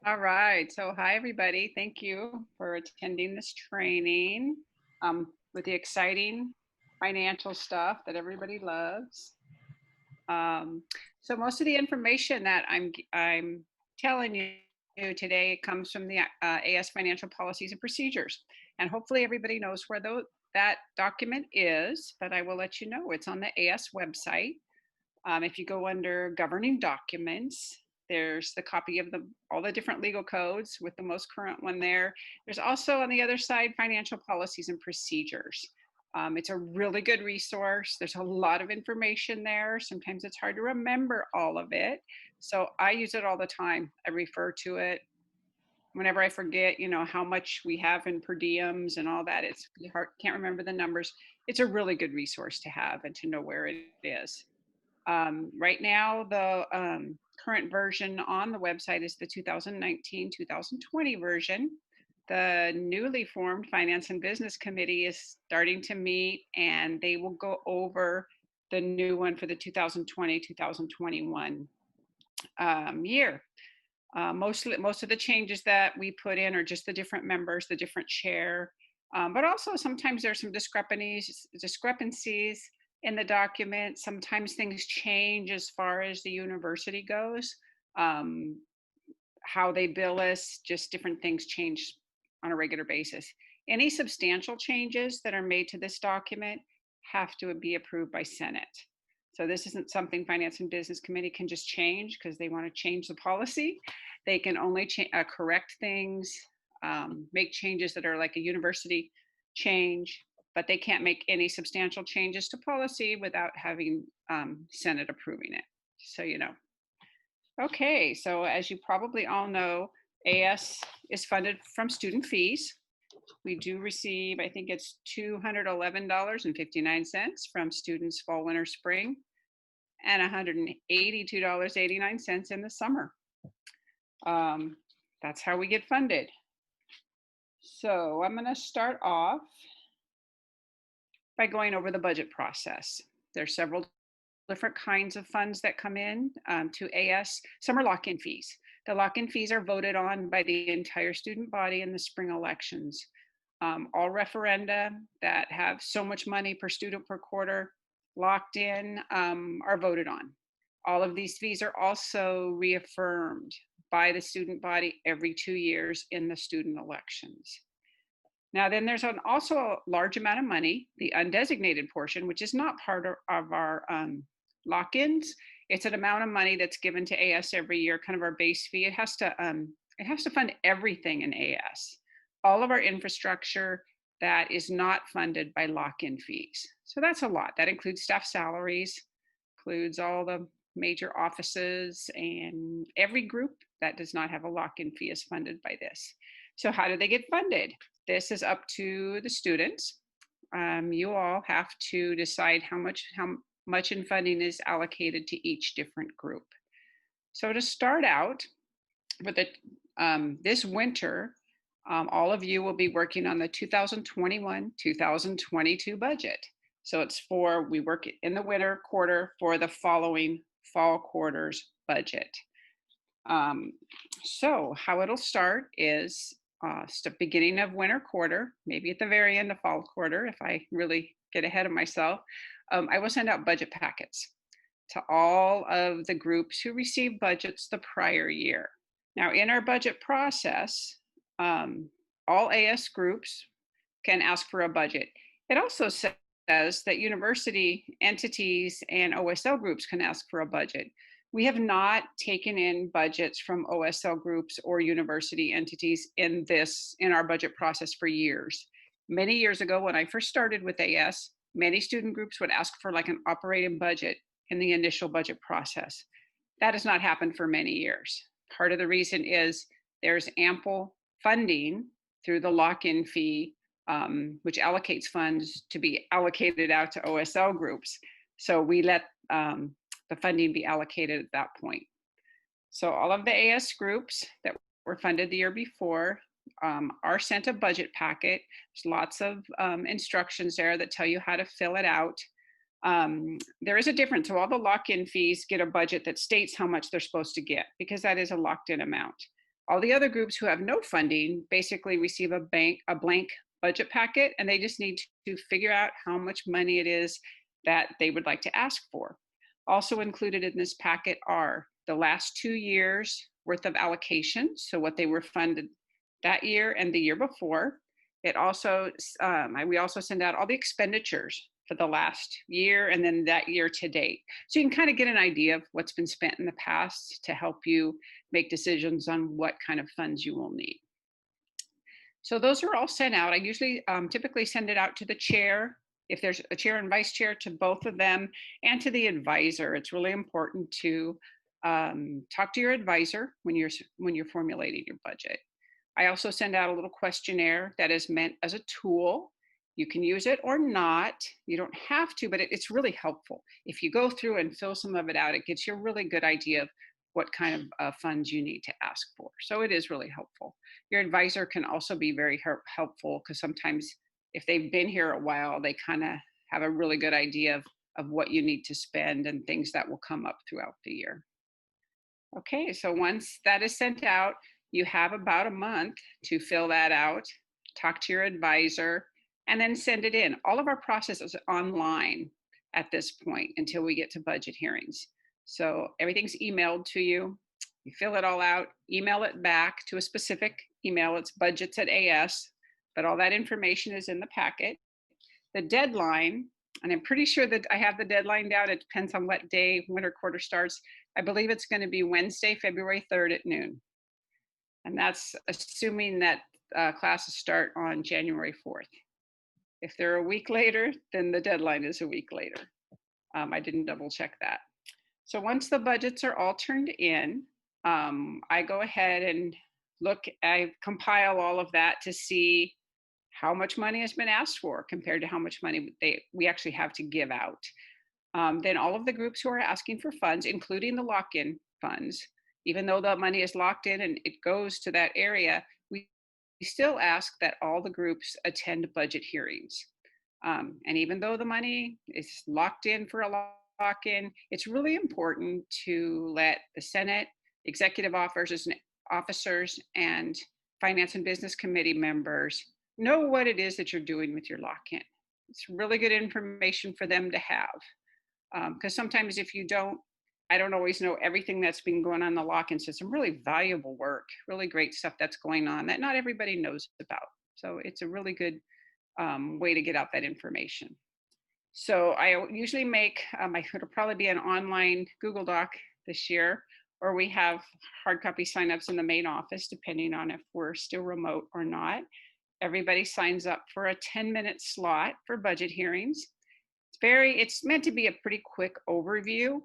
All right. So, hi, everybody. Thank you for attending this training with the exciting financial stuff that everybody loves. Um, so, most of the information that I'm telling you today comes from the AS Financial Policies and Procedures, and hopefully everybody knows where that document is. But I will let you know it's on the AS website. If you go under governing documents, there's the copy of all the different legal codes with the most current one there. There's also on the other side financial policies and procedures. It's a really good resource. There's a lot of information there. Sometimes it's hard to remember all of it. So I use it all the time. I refer to it whenever I forget, how much we have in per diems and all that. It's hard, can't remember the numbers. It's a really good resource to have and to know where it is. Right now, the current version on the website is the 2019-2020 version. The newly formed Finance and Business Committee is starting to meet, and they will go over the new one for the 2020-2021 year. Most of the changes that we put in are just the different members, the different chair, but also sometimes there's some discrepancies in the document. Sometimes things change as far as the university goes. Um, how they bill us, just different things change on a regular basis. Any substantial changes that are made to this document have to be approved by Senate. So this isn't something Finance and Business Committee can just change because they want to change the policy. They can only correct things, make changes that are like a university change, but they can't make any substantial changes to policy without having Senate approving it. So, Okay, so as you probably all know, AS is funded from student fees. We do receive, I think it's $211.59 from students fall, winter, spring, and $182.89 in the summer. That's how we get funded. So I'm going to start off by going over the budget process. There's several different kinds of funds that come in to AS. Some are lock-in fees. The lock-in fees are voted on by the entire student body in the spring elections. All referenda that have so much money per student per quarter locked in are voted on. All of these fees are also reaffirmed by the student body every 2 years in the student elections. Now, then there's also a large amount of money, the undesignated portion, which is not part of our lock-ins. It's an amount of money that's given to AS every year, kind of our base fee. It has to fund everything in AS, all of our infrastructure that is not funded by lock-in fees. So that's a lot. That includes staff salaries, includes all the major offices, and every group that does not have a lock-in fee is funded by this. So how do they get funded? This is up to the students. You all have to decide how much in funding is allocated to each different group. So to start out, for this winter, all of you will be working on the 2021-2022 budget. So we work in the winter quarter for the following fall quarter's budget. So how it'll start is the beginning of winter quarter, maybe at the very end of fall quarter, if I really get ahead of myself. I will send out budget packets to all of the groups who received budgets the prior year. Now, in our budget process, all AS groups can ask for a budget. It also says that university entities and OSL groups can ask for a budget. We have not taken in budgets from OSL groups or university entities in our budget process for years. Many years ago, when I first started with AS, many student groups would ask for like an operating budget in the initial budget process. That has not happened for many years. Part of the reason is there's ample funding through the lock-in fee, which allocates funds to be allocated out to OSL groups. So we let the funding be allocated at that point. So all of the AS groups that were funded the year before are sent a budget packet. There's lots of instructions there that tell you how to fill it out. There is a difference. So all the lock-in fees get a budget that states how much they're supposed to get because that is a locked-in amount. All the other groups who have no funding basically receive a blank budget packet, and they just need to figure out how much money it is that they would like to ask for. Also included in this packet are the last 2 years worth of allocations, so what they were funded that year and the year before. It also, we also send out all the expenditures for the last year and then that year to date. So you can kind of get an idea of what's been spent in the past to help you make decisions on what kind of funds you will need. So those are all sent out. I usually typically send it out to the chair, if there's a chair and vice chair, to both of them, and to the advisor. It's really important to talk to your advisor when you're formulating your budget. I also send out a little questionnaire that is meant as a tool. You can use it or not. You don't have to, but it's really helpful. If you go through and fill some of it out, it gives you a really good idea of what kind of funds you need to ask for. So it is really helpful. Your advisor can also be very helpful, because sometimes if they've been here a while, they kind of have a really good idea of what you need to spend and things that will come up throughout the year. Okay, so once that is sent out, you have about a month to fill that out, talk to your advisor, and then send it in. All of our process is online at this point until we get to budget hearings. So everything's emailed to you. You fill it all out, email it back to a specific email. It's budgets@AS, but all that information is in the packet. The deadline, and I'm pretty sure that I have the deadline down. It depends on what day winter quarter starts. I believe it's going to be Wednesday, February 3rd at noon. And that's assuming that classes start on January 4th. If they're a week later, then the deadline is a week later. I didn't double check that. So once the budgets are all turned in, I go ahead and I compile all of that to see how much money has been asked for compared to how much money we actually have to give out. Then all of the groups who are asking for funds, including the lock-in funds, even though the money is locked in and it goes to that area, we still ask that all the groups attend budget hearings. And even though the money is locked in for a lock-in, it's really important to let the Senate, executive officers, and Finance and Business Committee members know what it is that you're doing with your lock-in. It's really good information for them to have. Because sometimes if you don't, I don't always know everything that's been going on in the lock-in system. Really valuable work, really great stuff that's going on that not everybody knows about. So it's a really good way to get out that information. So I usually make, it'll probably be an online Google Doc this year, or we have hard copy signups in the main office, depending on if we're still remote or not. Everybody signs up for a 10-minute slot for budget hearings. It's meant to be a pretty quick overview,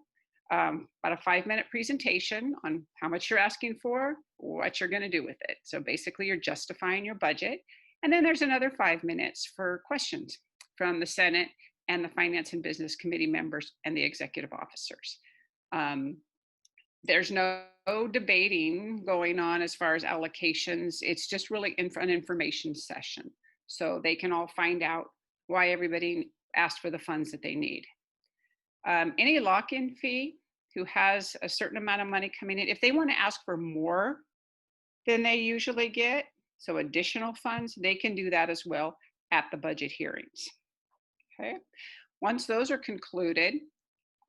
about a 5-minute presentation on how much you're asking for, what you're going to do with it. So basically you're justifying your budget. And then there's another 5 minutes for questions from the Senate and the Finance and Business Committee members and the executive officers. There's no debating going on as far as allocations. It's just really an information session. So they can all find out why everybody asked for the funds that they need. Any lock-in fee who has a certain amount of money coming in, if they want to ask for more than they usually get, so additional funds, they can do that as well at the budget hearings. Okay. Once those are concluded,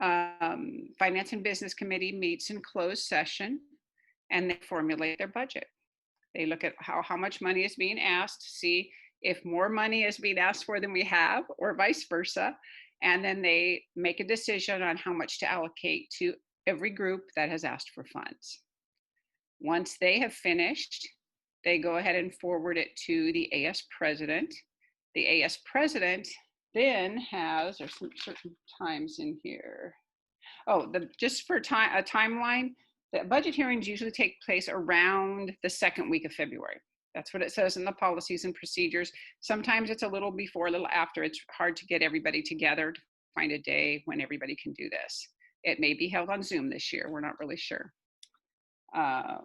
Finance and Business Committee meets in closed session and they formulate their budget. They look at how much money is being asked, see if more money is being asked for than we have, or vice versa. And then they make a decision on how much to allocate to every group that has asked for funds. Once they have finished, they go ahead and forward it to the AS president. The AS president then has, there's some certain times in here. Oh, just for a timeline, the budget hearings usually take place around the second week of February. That's what it says in the policies and procedures. Sometimes it's a little before, a little after. It's hard to get everybody together to find a day when everybody can do this. It may be held on Zoom this year. We're not really sure. Okay,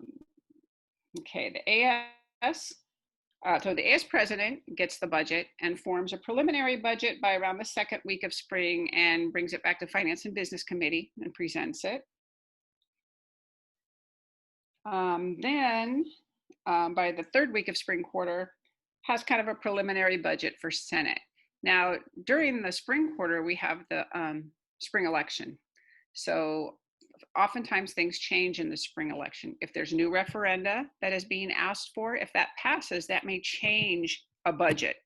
the AS. So the AS president gets the budget and forms a preliminary budget by around the second week of spring and brings it back to Finance and Business Committee and presents it. Then by the third week of spring quarter, has kind of a preliminary budget for Senate. Now, during the spring quarter, we have the spring election. So oftentimes things change in the spring election. If there's new referenda that is being asked for, if that passes, that may change a budget.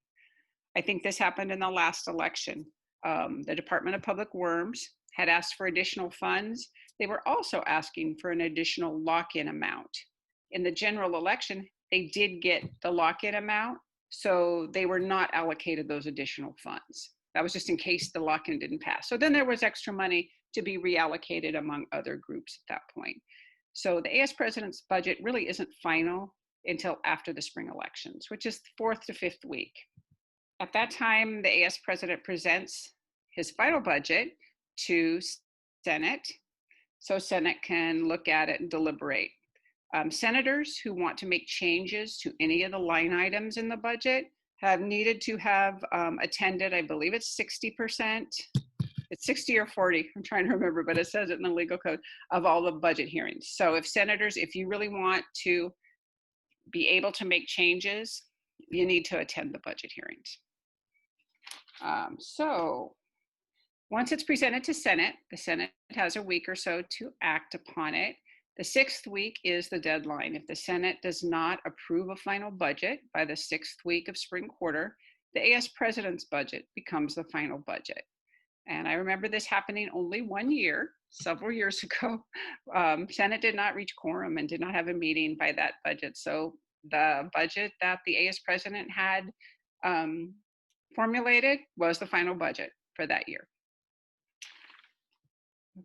I think this happened in the last election. The Department of Public Works had asked for additional funds. They were also asking for an additional lock-in amount. In the general election, they did get the lock-in amount, so they were not allocated those additional funds. That was just in case the lock-in didn't pass. So then there was extra money to be reallocated among other groups at that point. So the AS president's budget really isn't final until after the spring elections, which is the fourth to fifth week. At that time, the AS president presents his final budget to Senate, so Senate can look at it and deliberate. Senators who want to make changes to any of the line items in the budget have needed to have attended, I believe it's 60%, it's 60 or 40, I'm trying to remember, but it says it in the legal code, of all the budget hearings. So if senators, if you really want to be able to make changes, you need to attend the budget hearings. So once it's presented to Senate, the Senate has a week or so to act upon it. The sixth week is the deadline. If the Senate does not approve a final budget by the sixth week of spring quarter, the AS president's budget becomes the final budget. And I remember this happening only one year, several years ago. Senate did not reach quorum and did not have a meeting by that budget. So the budget that the AS president had formulated was the final budget for that year.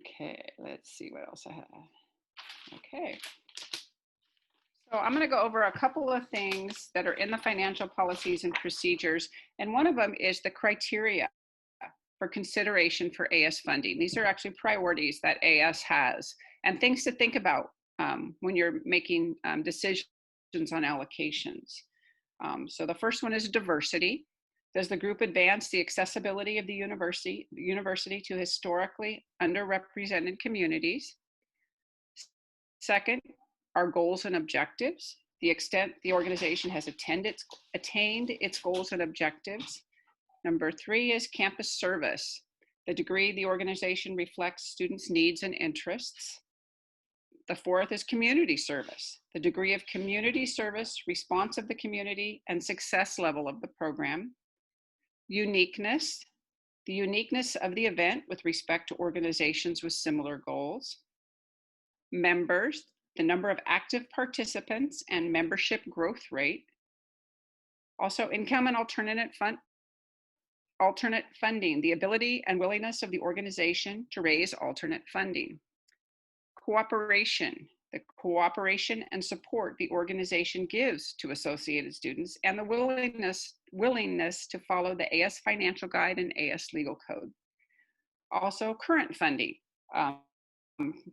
Okay, let's see what else I have. Okay. So I'm going to go over a couple of things that are in the financial policies and procedures. And one of them is the criteria for consideration for AS funding. These are actually priorities that AS has and things to think about when you're making decisions on allocations. So the first one is diversity. Does the group advance the accessibility of the university to historically underrepresented communities? Second, are goals and objectives, the extent the organization has attained its goals and objectives. Number three is campus service, the degree the organization reflects students' needs and interests. The fourth is community service, the degree of community service, response of the community, and success level of the program. Uniqueness, the uniqueness of the event with respect to organizations with similar goals. Members, the number of active participants and membership growth rate. Also, income and alternate funding, the ability and willingness of the organization to raise alternate funding. Cooperation, the cooperation and support the organization gives to associated students, and the willingness to follow the AS Financial Guide and AS Legal Code. Also, current funding.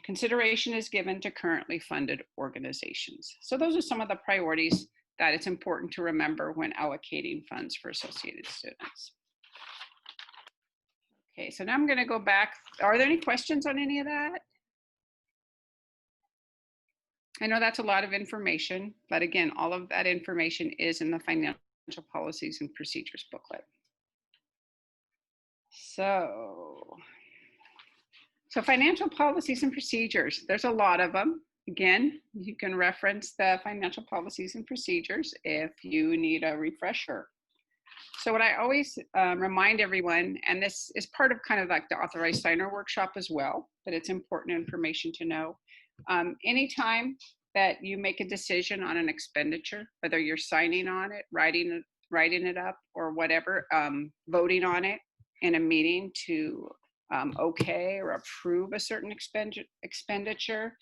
Consideration is given to currently funded organizations. So those are some of the priorities that it's important to remember when allocating funds for associated students. Okay, so now I'm going to go back. Are there any questions on any of that? I know that's a lot of information, but again, all of that information is in the Financial Policies and Procedures booklet. So financial policies and procedures, there's a lot of them. Again, you can reference the financial policies and procedures if you need a refresher. So what I always remind everyone, and this is part of kind of like the authorized signer workshop as well, but it's important information to know. Anytime that you make a decision on an expenditure, whether you're signing on it, writing it up, or whatever, voting on it in a meeting to okay or approve a certain expenditure,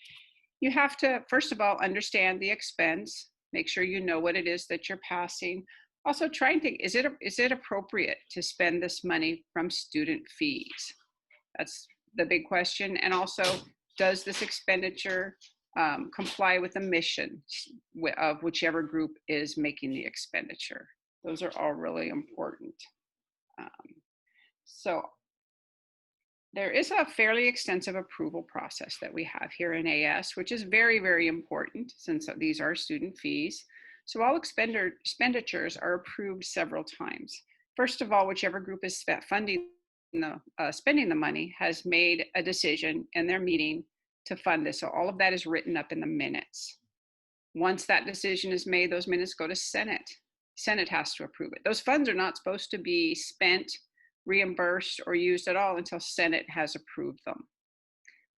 you have to, first of all, understand the expense, make sure you know what it is that you're passing. Also try and think, is it appropriate to spend this money from student fees? That's the big question. And also, does this expenditure comply with the mission of whichever group is making the expenditure? Those are all really important. So there is a fairly extensive approval process that we have here in AS, which is very, very important since these are student fees. So all expenditures are approved several times. First of all, whichever group is spending the money has made a decision in their meeting to fund this. So all of that is written up in the minutes. Once that decision is made, those minutes go to Senate. Senate has to approve it. Those funds are not supposed to be spent, reimbursed, or used at all until Senate has approved them.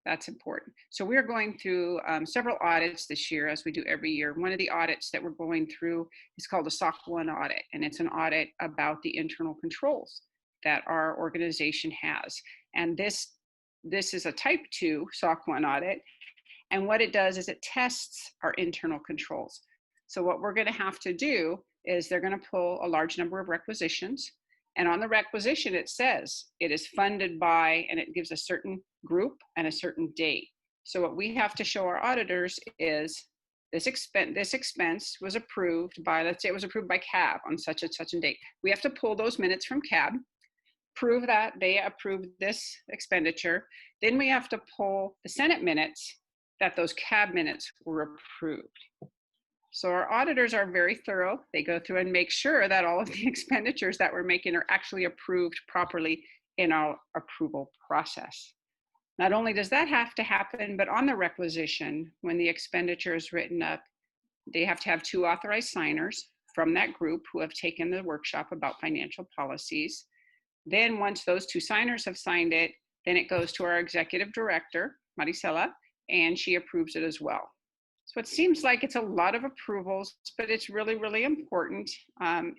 That's important. So we're going through several audits this year, as we do every year. One of the audits that we're going through is called the SOC 1 audit, and it's an audit about the internal controls that our organization has. And this is a type 2 SOC 1 audit, and what it does is it tests our internal controls. So what we're going to have to do is they're going to pull a large number of requisitions. And on the requisition, it says it is funded by, and it gives a certain group and a certain date. So what we have to show our auditors is this expense was approved by, let's say it was approved by CAB on such and such a date. We have to pull those minutes from CAB, prove that they approved this expenditure. Then we have to pull the Senate minutes that those CAB minutes were approved. So our auditors are very thorough. They go through and make sure that all of the expenditures that we're making are actually approved properly in our approval process. Not only does that have to happen, but on the requisition, when the expenditure is written up, they have to have 2 authorized signers from that group who have taken the workshop about financial policies. Then once those 2 signers have signed it, then it goes to our executive director, Maricela, and she approves it as well. So it seems like it's a lot of approvals, but it's really, really important.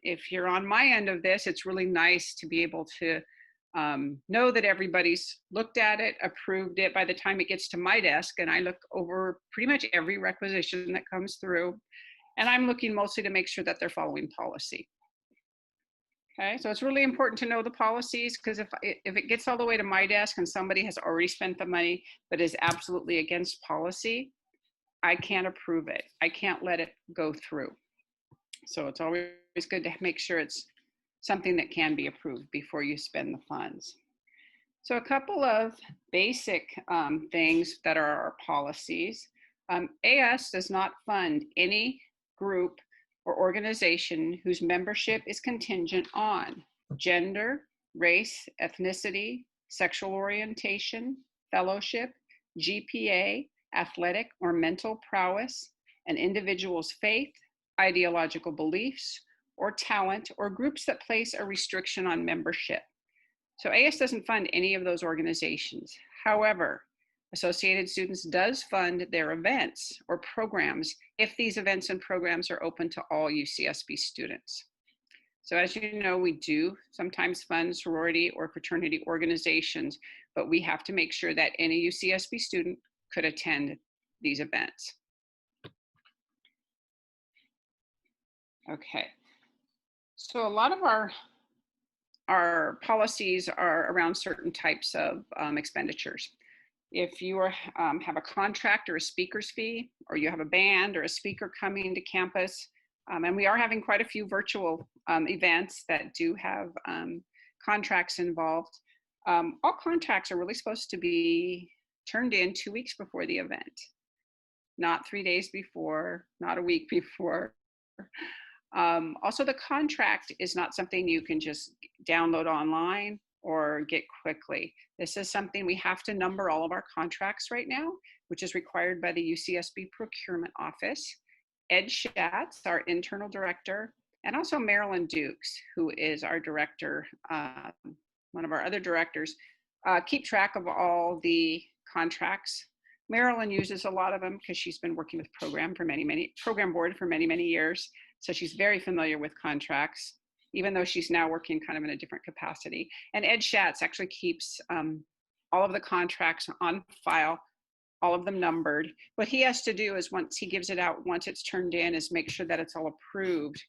If you're on my end of this, it's really nice to be able to know that everybody's looked at it, approved it by the time it gets to my desk, and I look over pretty much every requisition that comes through, and I'm looking mostly to make sure that they're following policy. Okay, so it's really important to know the policies, because if it gets all the way to my desk and somebody has already spent the money but is absolutely against policy, I can't approve it. I can't let it go through. So it's always good to make sure it's something that can be approved before you spend the funds. So a couple of basic things that are our policies. AS does not fund any group or organization whose membership is contingent on gender, race, ethnicity, sexual orientation, fellowship, GPA, athletic or mental prowess, an individual's faith, ideological beliefs, or talent, or groups that place a restriction on membership. So AS doesn't fund any of those organizations. However, Associated Students does fund their events or programs if these events and programs are open to all UCSB students. So as you know, we do sometimes fund sorority or fraternity organizations, but we have to make sure that any UCSB student could attend these events. Okay, so a lot of our policies are around certain types of expenditures. If you have a contract or a speaker's fee, or you have a band or a speaker coming to campus, and we are having quite a few virtual events that do have contracts involved. All contracts are really supposed to be turned in 2 weeks before the event, not 3 days before, not a week before. Also, the contract is not something you can just download online or get quickly. This is something we have to number all of our contracts right now, which is required by the UCSB Procurement Office. Ed Schatz, our internal director, and also Marilyn Dukes, who is our director, one of our other directors, keep track of all the contracts. Marilyn uses a lot of them because she's been working with program board for many years. So she's very familiar with contracts, even though she's now working kind of in a different capacity. And Ed Schatz actually keeps all of the contracts on file, all of them numbered. What he has to do is once he gives it out, once it's turned in, is make sure that it's all approved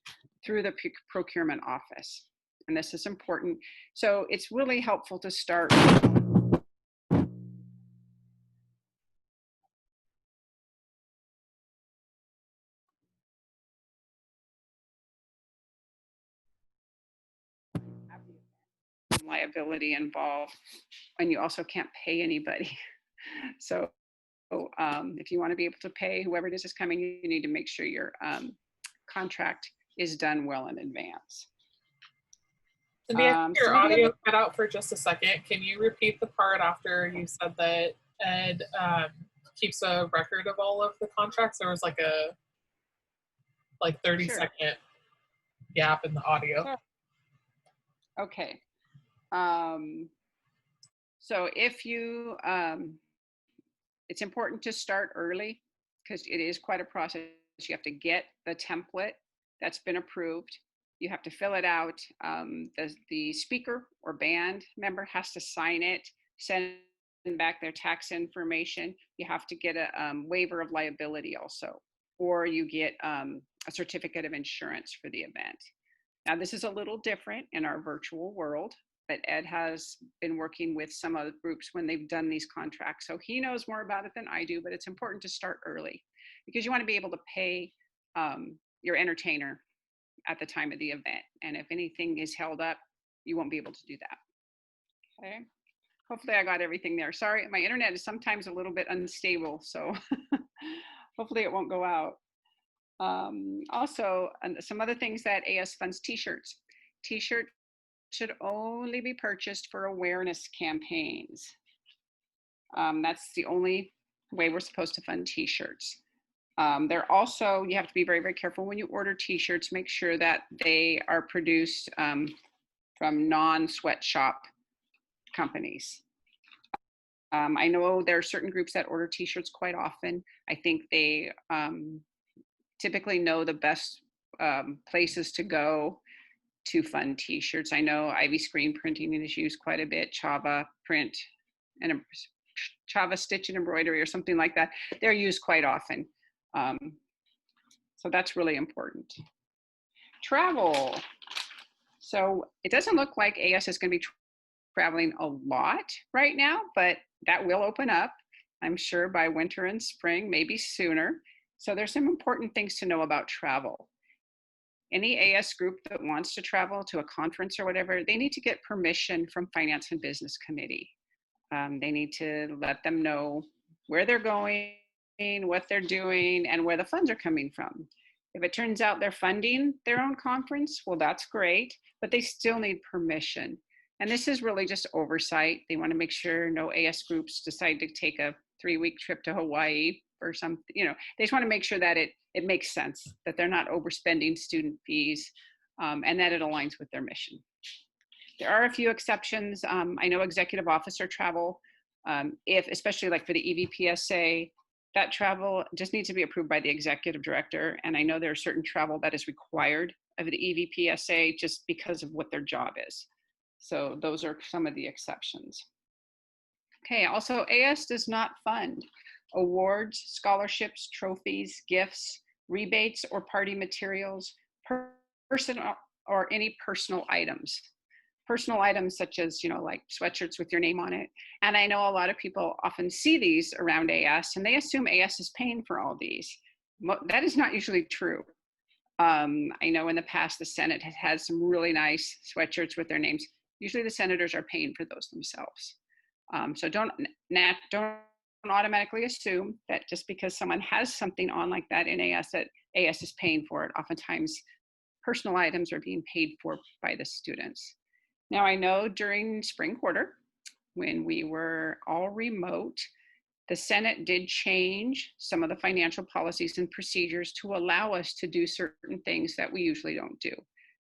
through the procurement office. And this is important. So it's really helpful to start. liability involved, and you also can't pay anybody. So if you want to be able to pay whoever it is coming, you need to make sure your contract is done well in advance. Cindy, I think your audio cut out for just a second. Can you repeat the part after you said that Ed keeps a record of all of the contracts? There was like a 30-second gap in the audio. Sure. Okay. So if you, it's important to start early because it is quite a process. You have to get the template that's been approved. You have to fill it out. The speaker or band member has to sign it, send back their tax information. You have to get a waiver of liability also, or you get a certificate of insurance for the event. Now, this is a little different in our virtual world, but Ed has been working with some other groups when they've done these contracts. So he knows more about it than I do, but it's important to start early because you want to be able to pay your entertainer at the time of the event. And if anything is held up, you won't be able to do that. Okay. Hopefully I got everything there. Sorry, my internet is sometimes a little bit unstable, so hopefully it won't go out. Also, some other things that AS funds: T-shirts. T-shirts should only be purchased for awareness campaigns. That's the only way we're supposed to fund T-shirts. They're also, you have to be very, very careful when you order T-shirts. Make sure that they are produced from non-sweatshop companies. I know there are certain groups that order T-shirts quite often. I think they typically know the best places to go to fund T-shirts. I know Ivy Screen Printing is used quite a bit, Chava Print, and Chava Stitch and Embroidery or something like that. They're used quite often. So that's really important. Travel. So it doesn't look like AS is going to be traveling a lot right now, but that will open up, I'm sure, by winter and spring, maybe sooner. So there's some important things to know about travel. Any AS group that wants to travel to a conference or whatever, they need to get permission from Finance and Business Committee. They need to let them know where they're going, what they're doing, and where the funds are coming from. If it turns out they're funding their own conference, well, that's great, but they still need permission. And this is really just oversight. They want to make sure no AS groups decide to take a 3-week trip to Hawaii or something. They just want to make sure that it makes sense, that they're not overspending student fees, and that it aligns with their mission. There are a few exceptions. I know executive officer travel, especially like for the EVPSA, that travel just needs to be approved by the executive director. And I know there's certain travel that is required of the EVPSA just because of what their job is. So those are some of the exceptions. Okay, also AS does not fund awards, scholarships, trophies, gifts, rebates, or party materials, personal or any personal items. Personal items such as, like sweatshirts with your name on it. And I know a lot of people often see these around AS and they assume AS is paying for all these. That is not usually true. I know in the past the Senate has had some really nice sweatshirts with their names. Usually the senators are paying for those themselves. So don't automatically assume that just because someone has something on like that in AS, that AS is paying for it. Oftentimes personal items are being paid for by the students. Now, I know during spring quarter, when we were all remote, the Senate did change some of the financial policies and procedures to allow us to do certain things that we usually don't do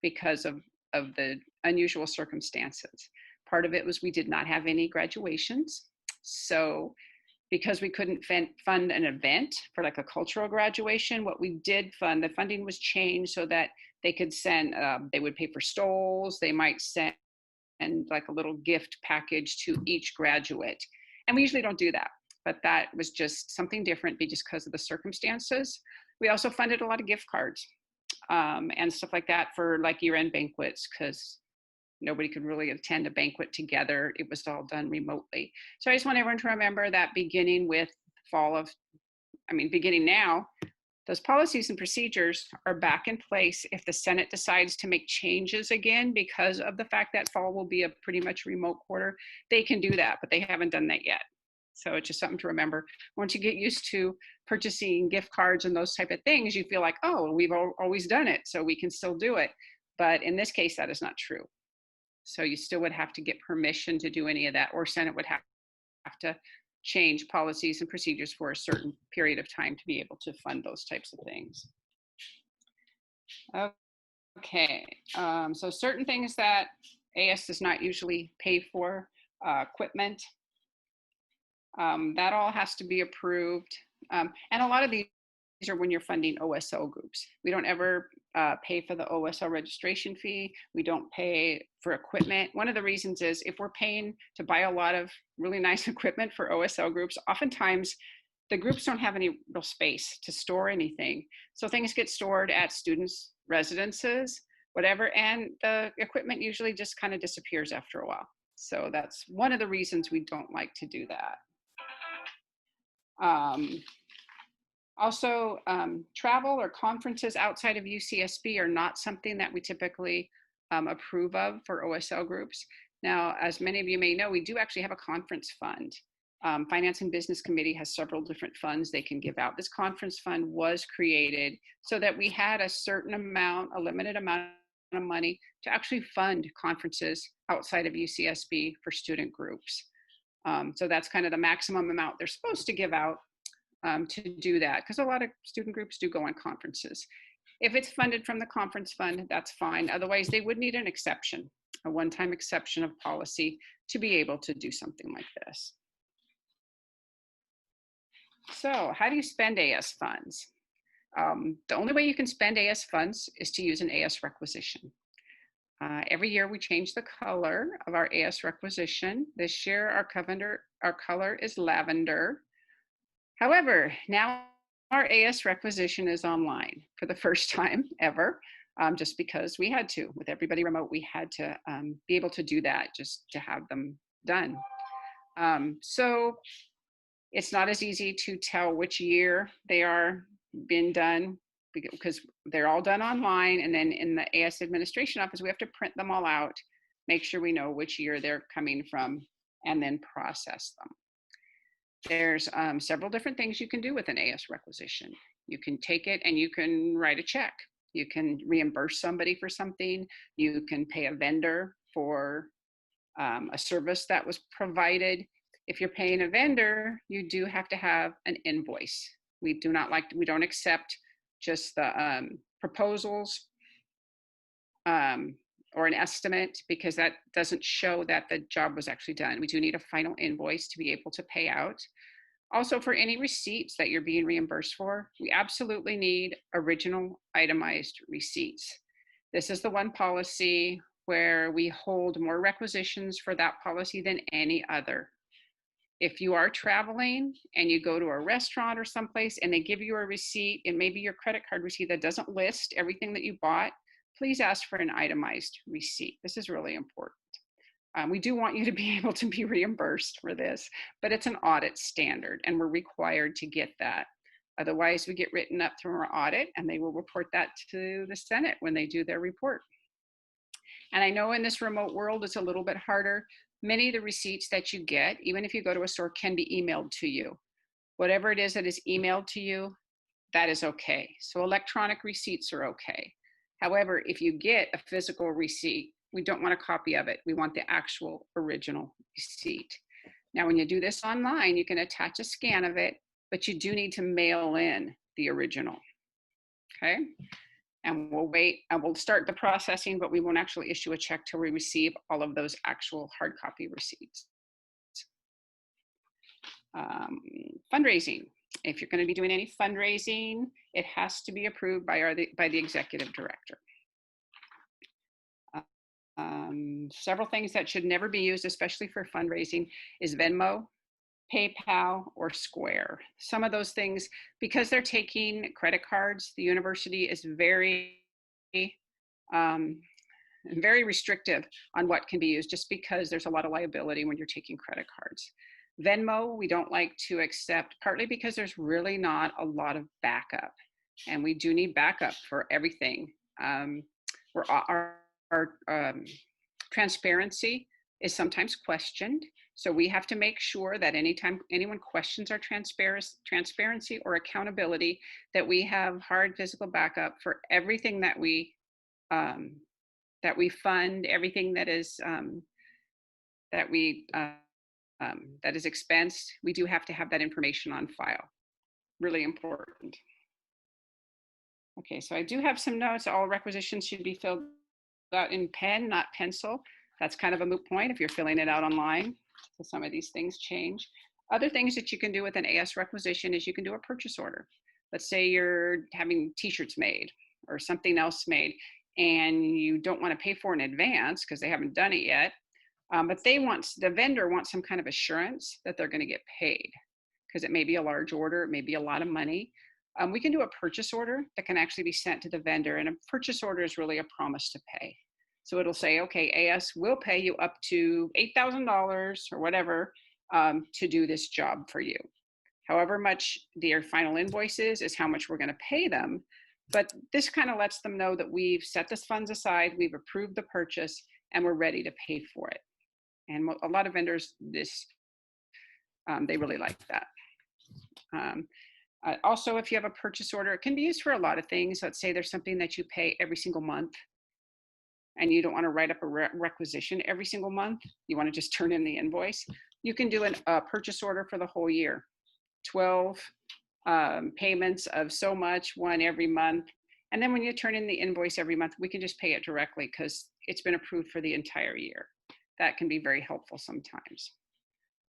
because of the unusual circumstances. Part of it was we did not have any graduations. So because we couldn't fund an event for like a cultural graduation, what we did fund, the funding was changed so that they could send, they would pay for stoles, they might send like a little gift package to each graduate. And we usually don't do that, but that was just something different just because of the circumstances. We also funded a lot of gift cards and stuff like that for like year-end banquets because nobody could really attend a banquet together. It was all done remotely. So I just want everyone to remember that beginning now, Those policies and procedures are back in place if the Senate decides to make changes again because of the fact that fall will be a pretty much remote quarter. They can do that, but they haven't done that yet. So it's just something to remember. Once you get used to purchasing gift cards and those type of things, you feel like, oh, we've always done it, so we can still do it. But in this case, that is not true. So you still would have to get permission to do any of that, or Senate would have to change policies and procedures for a certain period of time to be able to fund those types of things. Okay, so certain things that AS does not usually pay for, equipment, that all has to be approved. And a lot of these are when you're funding OSO groups. We don't ever pay for the OSO registration fee. We don't pay for equipment. One of the reasons is if we're paying to buy a lot of really nice equipment for OSO groups, oftentimes the groups don't have any real space to store anything. So things get stored at students' residences, whatever, and the equipment usually just kind of disappears after a while. So that's one of the reasons we don't like to do that. Also, travel or conferences outside of UCSB are not something that we typically approve of for OSL groups. Now, as many of you may know, we do actually have a conference fund. Finance and Business Committee has several different funds they can give out. This conference fund was created so that we had a certain amount, a limited amount of money to actually fund conferences outside of UCSB for student groups. So that's kind of the maximum amount they're supposed to give out to do that, because a lot of student groups do go on conferences. If it's funded from the conference fund, that's fine. Otherwise, they would need an exception, a one-time exception of policy to be able to do something like this. So how do you spend AS funds? The only way you can spend AS funds is to use an AS requisition. Every year we change the color of our AS requisition. This year our color is lavender. However, now our AS requisition is online for the first time ever, just because we had to. With everybody remote, we had to be able to do that just to have them done. So it's not as easy to tell which year they are been done because they're all done online. And then in the AS administration office, we have to print them all out, make sure we know which year they're coming from, and then process them. There's several different things you can do with an AS requisition. You can take it and you can write a check. You can reimburse somebody for something. You can pay a vendor for a service that was provided. If you're paying a vendor, you do have to have an invoice. We don't accept just the proposals or an estimate, because that doesn't show that the job was actually done. We do need a final invoice to be able to pay out. Also, for any receipts that you're being reimbursed for, we absolutely need original itemized receipts. This is the one policy where we hold more requisitions for that policy than any other. If you are traveling and you go to a restaurant or someplace and they give you a receipt, and maybe your credit card receipt that doesn't list everything that you bought, please ask for an itemized receipt. This is really important. We do want you to be able to be reimbursed for this, but it's an audit standard and we're required to get that. Otherwise, we get written up through our audit and they will report that to the Senate when they do their report. And I know in this remote world, it's a little bit harder. Many of the receipts that you get, even if you go to a store, can be emailed to you. Whatever it is that is emailed to you, that is okay. So electronic receipts are okay. However, if you get a physical receipt, we don't want a copy of it. We want the actual original receipt. Now, when you do this online, you can attach a scan of it, but you do need to mail in the original, okay? And we'll wait, and we'll start the processing, but we won't actually issue a check till we receive all of those actual hard copy receipts. Fundraising. If you're going to be doing any fundraising, it has to be approved by the executive director. Several things that should never be used, especially for fundraising, is Venmo, PayPal, or Square. Some of those things, because they're taking credit cards, the university is very restrictive on what can be used, just because there's a lot of liability when you're taking credit cards. Venmo, we don't like to accept, partly because there's really not a lot of backup. and we do need backup for everything. Our transparency is sometimes questioned. So we have to make sure that anytime anyone questions our transparency or accountability, that we have hard physical backup for everything that we fund, everything that is that is expensed. We do have to have that information on file. Really important. Okay, so I do have some notes. All requisitions should be filled out in pen, not pencil. That's kind of a moot point if you're filling it out online. So some of these things change. Other things that you can do with an AS requisition is you can do a purchase order. Let's say you're having T-shirts made or something else made, and you don't want to pay for it in advance because they haven't done it yet. But the vendor wants some kind of assurance that they're going to get paid, because it may be a large order, it may be a lot of money. We can do a purchase order that can actually be sent to the vendor, and a purchase order is really a promise to pay. So it'll say, okay, AS will pay you up to $8,000 or whatever to do this job for you. However much their final invoice is how much we're going to pay them. But this kind of lets them know that we've set the funds aside, we've approved the purchase, and we're ready to pay for it. And a lot of vendors, they really like that. Also, if you have a purchase order, it can be used for a lot of things. Let's say there's something that you pay every single month, and you don't want to write up a requisition every single month. You want to just turn in the invoice. You can do a purchase order for the whole year. 12 payments of so much, one every month. And then when you turn in the invoice every month, we can just pay it directly because it's been approved for the entire year. That can be very helpful sometimes.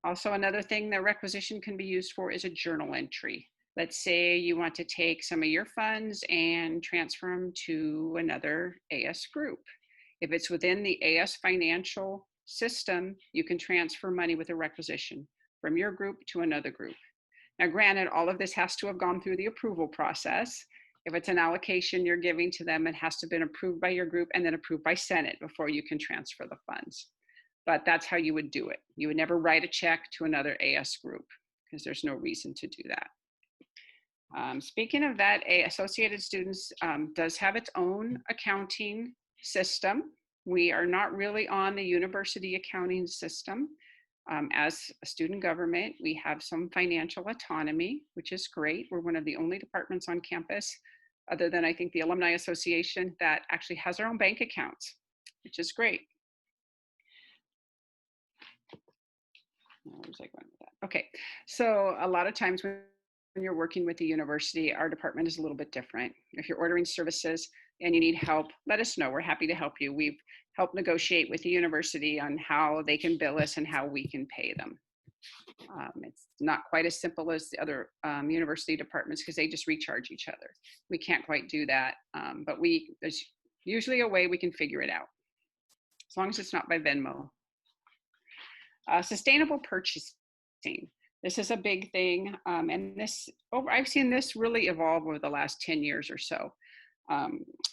Also, another thing that requisition can be used for is a journal entry. Let's say you want to take some of your funds and transfer them to another AS group. If it's within the AS financial system, you can transfer money with a requisition from your group to another group. Now, granted, all of this has to have gone through the approval process. If it's an allocation you're giving to them, it has to have been approved by your group and then approved by Senate before you can transfer the funds. But that's how you would do it. You would never write a check to another AS group because there's no reason to do that. Speaking of that, Associated Students does have its own accounting system. We are not really on the university accounting system. As a student government, we have some financial autonomy, which is great. We're one of the only departments on campus, other than I think the Alumni Association, that actually has our own bank accounts, which is great. Where was I going with that? Okay, so a lot of times when you're working with the university, our department is a little bit different. If you're ordering services and you need help, let us know. We're happy to help you. We've helped negotiate with the university on how they can bill us and how we can pay them. It's not quite as simple as the other university departments because they just recharge each other. We can't quite do that, but there's usually a way we can figure it out, as long as it's not by Venmo. Sustainable purchasing. This is a big thing, and I've seen this really evolve over the last 10 years or so.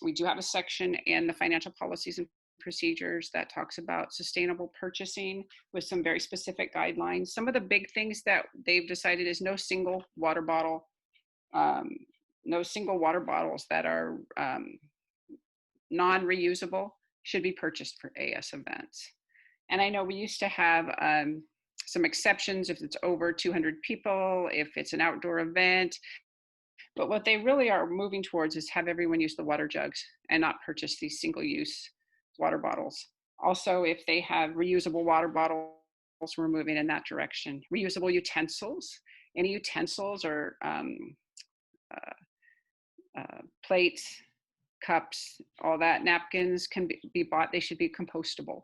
We do have a section in the financial policies and procedures that talks about sustainable purchasing with some very specific guidelines. Some of the big things that they've decided is no single water bottle, no single water bottles that are non-reusable should be purchased for AS events. And I know we used to have some exceptions if it's over 200 people, if it's an outdoor event. But what they really are moving towards is have everyone use the water jugs and not purchase these single-use water bottles. Also, if they have reusable water bottles, we're moving in that direction. Reusable utensils, any utensils or plates, cups, all that, napkins can be bought. They should be compostable.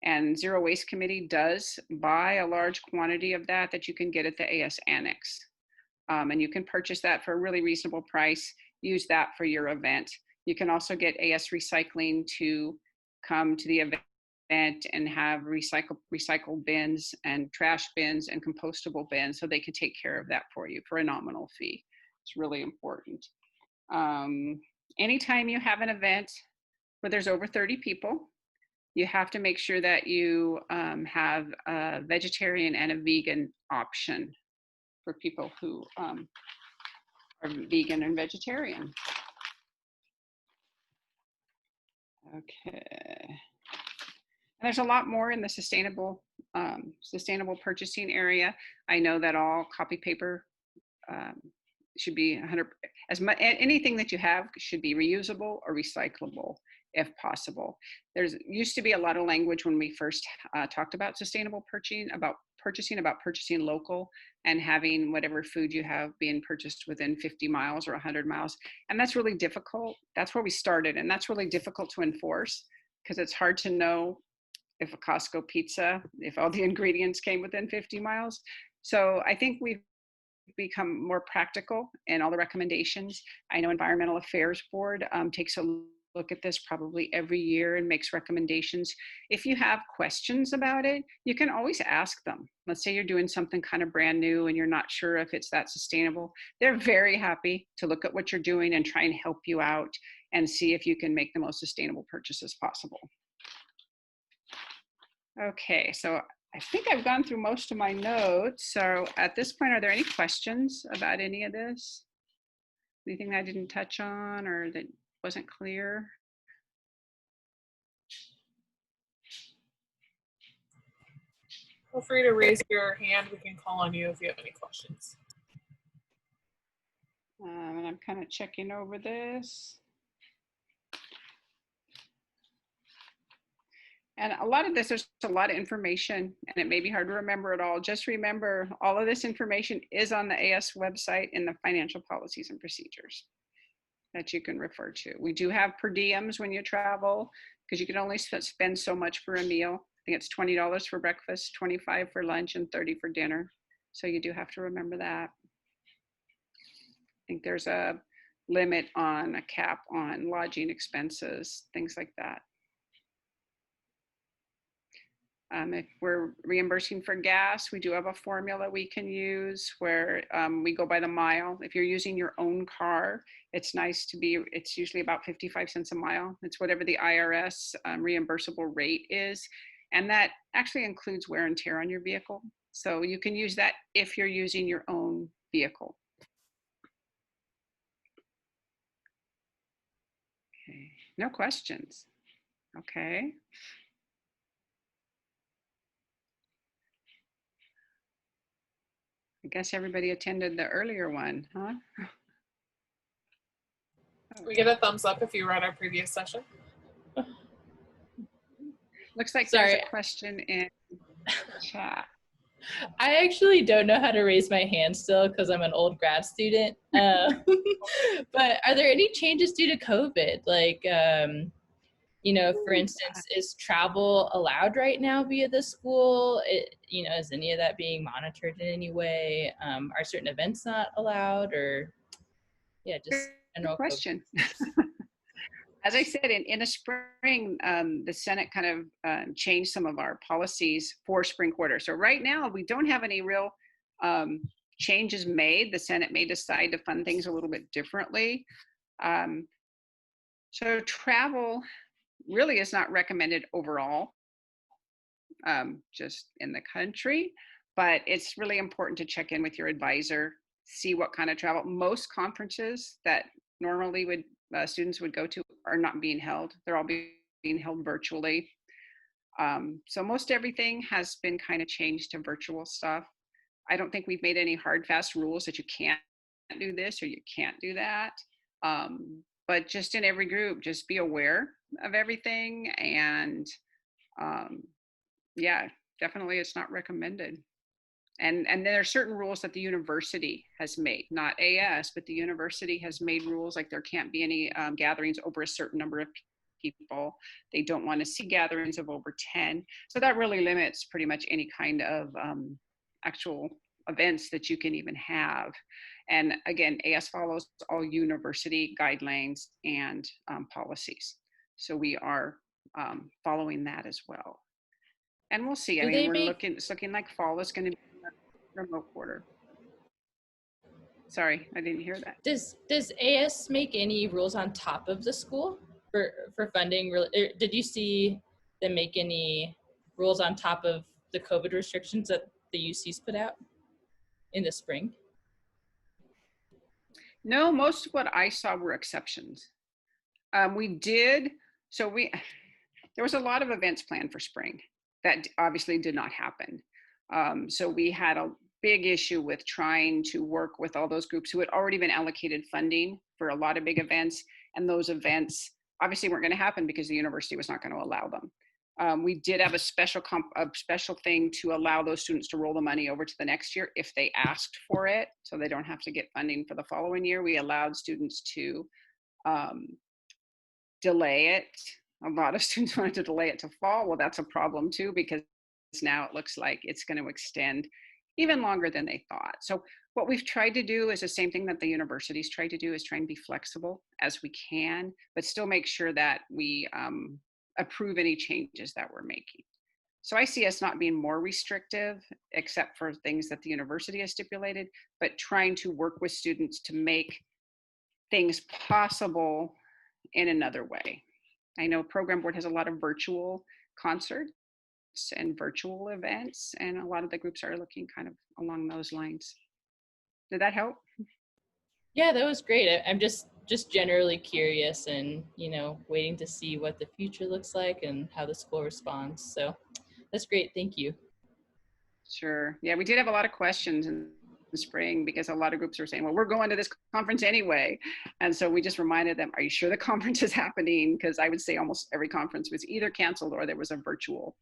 And Zero Waste Committee does buy a large quantity of that you can get at the AS Annex. And you can purchase that for a really reasonable price, use that for your event. You can also get AS Recycling to come to the event and have recycle bins and trash bins and compostable bins so they can take care of that for you for a nominal fee. It's really important. Anytime you have an event where there's over 30 people, you have to make sure that you have a vegetarian and a vegan option for people who are or vegan and vegetarian. Okay. And there's a lot more in the sustainable purchasing area. I know that all copy paper should be 100, as much, anything that you have should be reusable or recyclable if possible. There's used to be a lot of language when we first talked about sustainable purchasing, about purchasing local and having whatever food you have being purchased within 50 miles or 100 miles. And that's really difficult. That's where we started. And that's really difficult to enforce because it's hard to know if a Costco pizza, if all the ingredients came within 50 miles. So I think we've become more practical in all the recommendations. I know Environmental Affairs Board takes a look at this probably every year and makes recommendations. If you have questions about it, you can always ask them. Let's say you're doing something kind of brand new and you're not sure if it's that sustainable. They're very happy to look at what you're doing and try and help you out and see if you can make the most sustainable purchases possible. Okay, so I think I've gone through most of my notes. So at this point, are there any questions about any of this? Anything that I didn't touch on or that wasn't clear? Feel free to raise your hand. We can call on you if you have any questions. And I'm kind of checking over this. And a lot of this, there's a lot of information and it may be hard to remember it all. Just remember, all of this information is on the AS website in the financial policies and procedures that you can refer to. We do have per diems when you travel because you can only spend so much for a meal. I think it's $20 for breakfast, $25 for lunch, and $30 for dinner. So you do have to remember that. I think there's a limit on a cap on lodging expenses, things like that. If we're reimbursing for gas, we do have a formula we can use where we go by the mile. If you're using your own car, it's usually about 55 cents a mile. It's whatever the IRS reimbursable rate is. And that actually includes wear and tear on your vehicle. So you can use that if you're using your own vehicle. Okay, no questions. Okay. I guess everybody attended the earlier one, huh? We get a thumbs up if you were at our previous session. Looks like there's a question in chat. I actually don't know how to raise my hand still because I'm an old grad student. But are there any changes due to COVID? Like, for instance, is travel allowed right now via the school? Is any of that being monitored in any way? Are certain events not allowed or, just general question. As I said, in the spring, the Senate kind of changed some of our policies for spring quarter. So right now, we don't have any real changes made. The Senate may decide to fund things a little bit differently. So travel really is not recommended overall, just in the country, but it's really important to check in with your advisor, see what kind of travel. Most conferences that normally students would go to are not being held. They're all being held virtually. So most everything has been kind of changed to virtual stuff. I don't think we've made any hard, fast rules that you can't do this or you can't do that. But just in every group, just be aware of everything. And definitely it's not recommended. And there are certain rules that the university has made, not AS, but the university has made rules like there can't be any gatherings over a certain number of people. They don't want to see gatherings of over 10. So that really limits pretty much any kind of actual events that you can even have. And again, AS follows all university guidelines and policies. So we are following that as well. And we'll see. It's looking like fall is going to be remote quarter. Sorry, I didn't hear that. Does AS make any rules on top of the school for funding? Did you see them make any rules on top of the COVID restrictions that the UCs put out in the spring? No, most of what I saw were exceptions. We did, so there was a lot of events planned for spring that obviously did not happen. So we had a big issue with trying to work with all those groups who had already been allocated funding for a lot of big events, and those events obviously weren't going to happen because the university was not going to allow them. We did have a special thing to allow those students to roll the money over to the next year if they asked for it, so they don't have to get funding for the following year. We allowed students to delay it. A lot of students wanted to delay it to fall. Well, that's a problem too, because now it looks like it's going to extend even longer than they thought. So what we've tried to do is the same thing that the universities try to do, is try and be flexible as we can, but still make sure that we approve any changes that we're making. So I see us not being more restrictive, except for things that the university has stipulated, but trying to work with students to make things possible in another way. I know program board has a lot of virtual concerts and virtual events, and a lot of the groups are looking kind of along those lines. Did that help? Yeah, that was great. I'm just generally curious and, you know, waiting to see what the future looks like and how the school responds. So that's great. Thank you. Sure. Yeah, we did have a lot of questions in the spring because a lot of groups were saying, well, we're going to this conference anyway. And so we just reminded them, are you sure the conference is happening? Because I would say almost every conference was either canceled or there was a virtual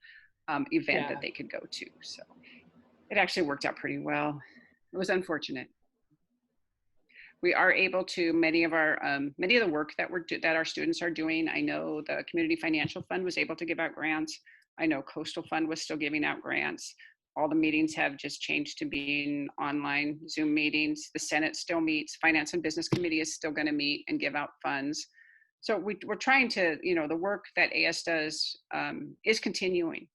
event that they could go to. So it actually worked out pretty well. It was unfortunate. We are able to, many of the work that our students are doing. I know the Community Financial Fund was able to give out grants. I know Coastal Fund was still giving out grants. All the meetings have just changed to being online Zoom meetings. The Senate still meets. Finance and Business Committee is still going to meet and give out funds. So we're trying to, you know, the work that AS does is continuing,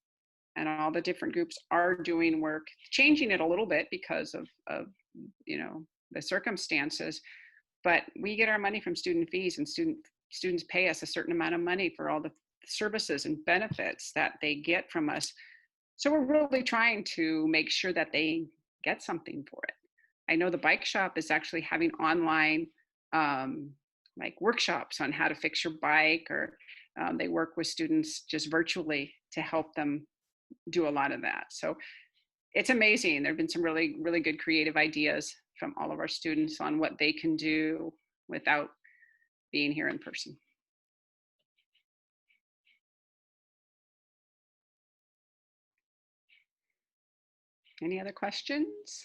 and all the different groups are doing work, changing it a little bit because of you know, the circumstances. But we get our money from student fees, and students pay us a certain amount of money for all the services and benefits that they get from us. So we're really trying to make sure that they get something for it. I know the bike shop is actually having online like workshops on how to fix your bike, or they work with students just virtually to help them do a lot of that. So it's amazing. There have been some really, really good creative ideas from all of our students on what they can do without being here in person. Any other questions?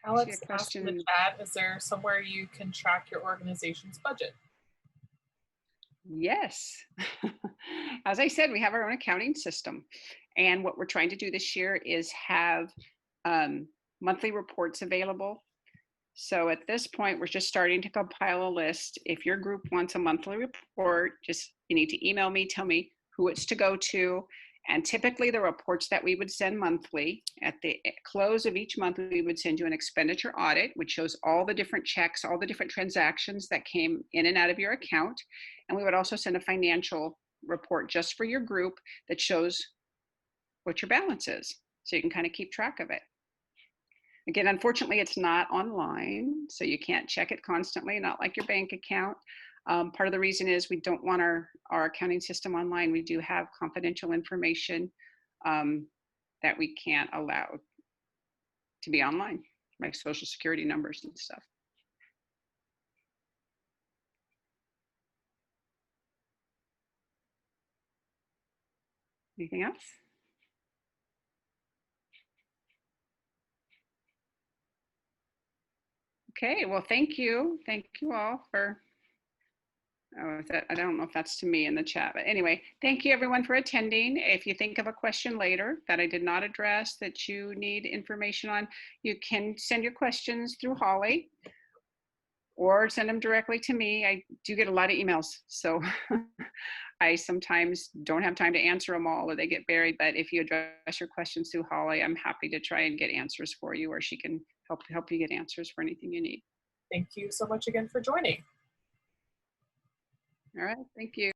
Alex asked in the chat, is there somewhere you can track your organization's budget? Yes. As I said, we have our own accounting system. And what we're trying to do this year is have monthly reports available. So at this point, we're just starting to compile a list. If your group wants a monthly report, you need to email me, tell me who it's to go to. And typically the reports that we would send monthly, at the close of each month, we would send you an expenditure audit, which shows all the different checks, all the different transactions that came in and out of your account. And we would also send a financial report just for your group that shows what your balance is, so you can kind of keep track of it. Again, unfortunately, it's not online, so you can't check it constantly, not like your bank account. Part of the reason is we don't want our accounting system online. We do have confidential information that we can't allow to be online, like social security numbers and stuff. Anything else? Okay, well, thank you. Thank you all for, I don't know if that's to me in the chat, but anyway, thank you everyone for attending. If you think of a question later that I did not address that you need information on, you can send your questions through Holly or send them directly to me. I do get a lot of emails, so I sometimes don't have time to answer them all, or they get buried. But if you address your questions through Holly, I'm happy to try and get answers for you, or she can help you get answers for anything you need. Thank you so much again for joining. All right, thank you.